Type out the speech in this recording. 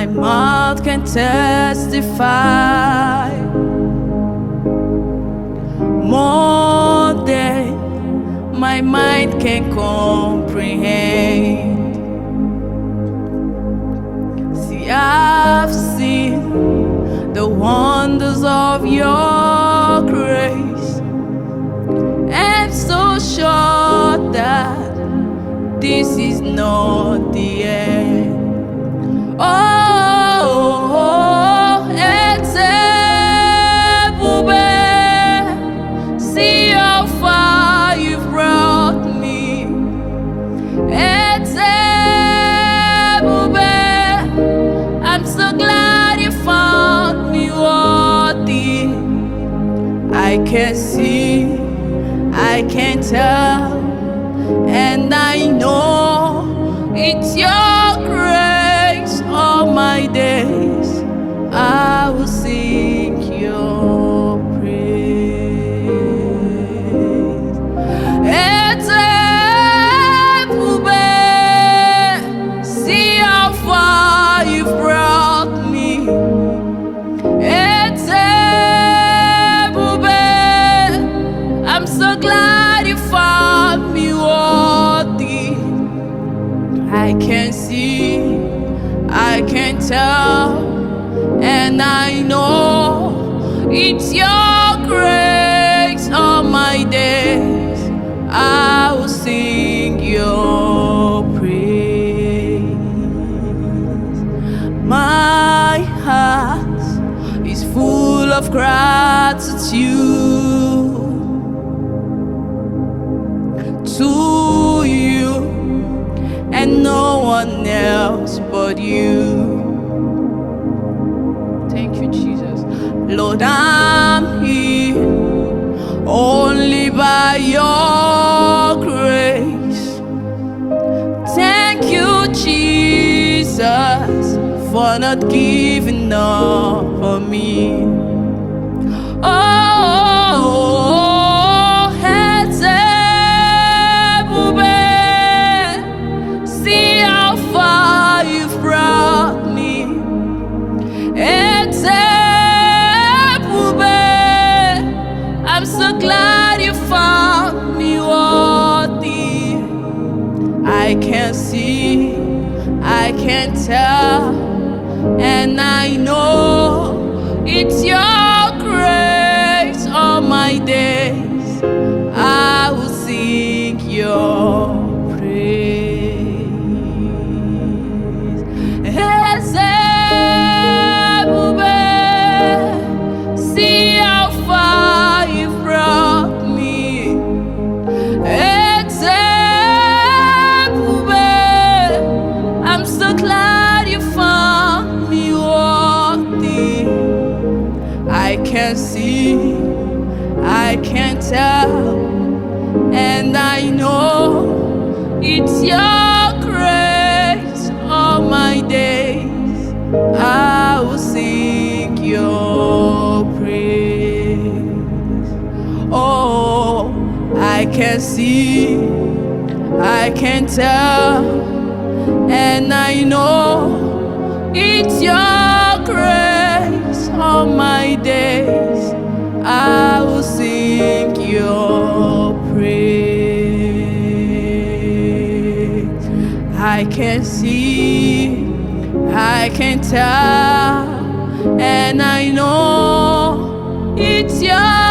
My mouth can testify more than my mind can comprehend. See, I've seen the wonders of your grace, and so sure that this is not the end. Oh, Eze Ebube, see how far you've brought me. Eze Ebube, I'm so glad you found me worthy. I can see, I can tell, and I know it's your grace. All my days I will sing your praise. Eze Ebube, see how far you've brought me. Eze Ebube, I'm so glad you found me worthy. I can see, I can tell, and I know it's your grace. All my days I will sing your praise. My heart is full of gratitude to you and no one else but you. Thank you, Jesus. Lord, I'm here only by your grace. Thank you, Jesus, for not giving up on me. Oh, Eze Ebube, see how far you've brought me. Eze Ebube, I'm so glad you found me worthy. I can see, I can tell, and I know it's your grace. All my days I will sing your praise. Eze Ebube, see how far you've brought me. Eze Ebube, I'm so glad you found me worthy. I can see, I can tell, and I know it's your grace. All my days I will sing your praise. Oh, I can see, I can tell, and I know it's your grace. All my days I will sing your praise. I can see, I can tell, and I know it's your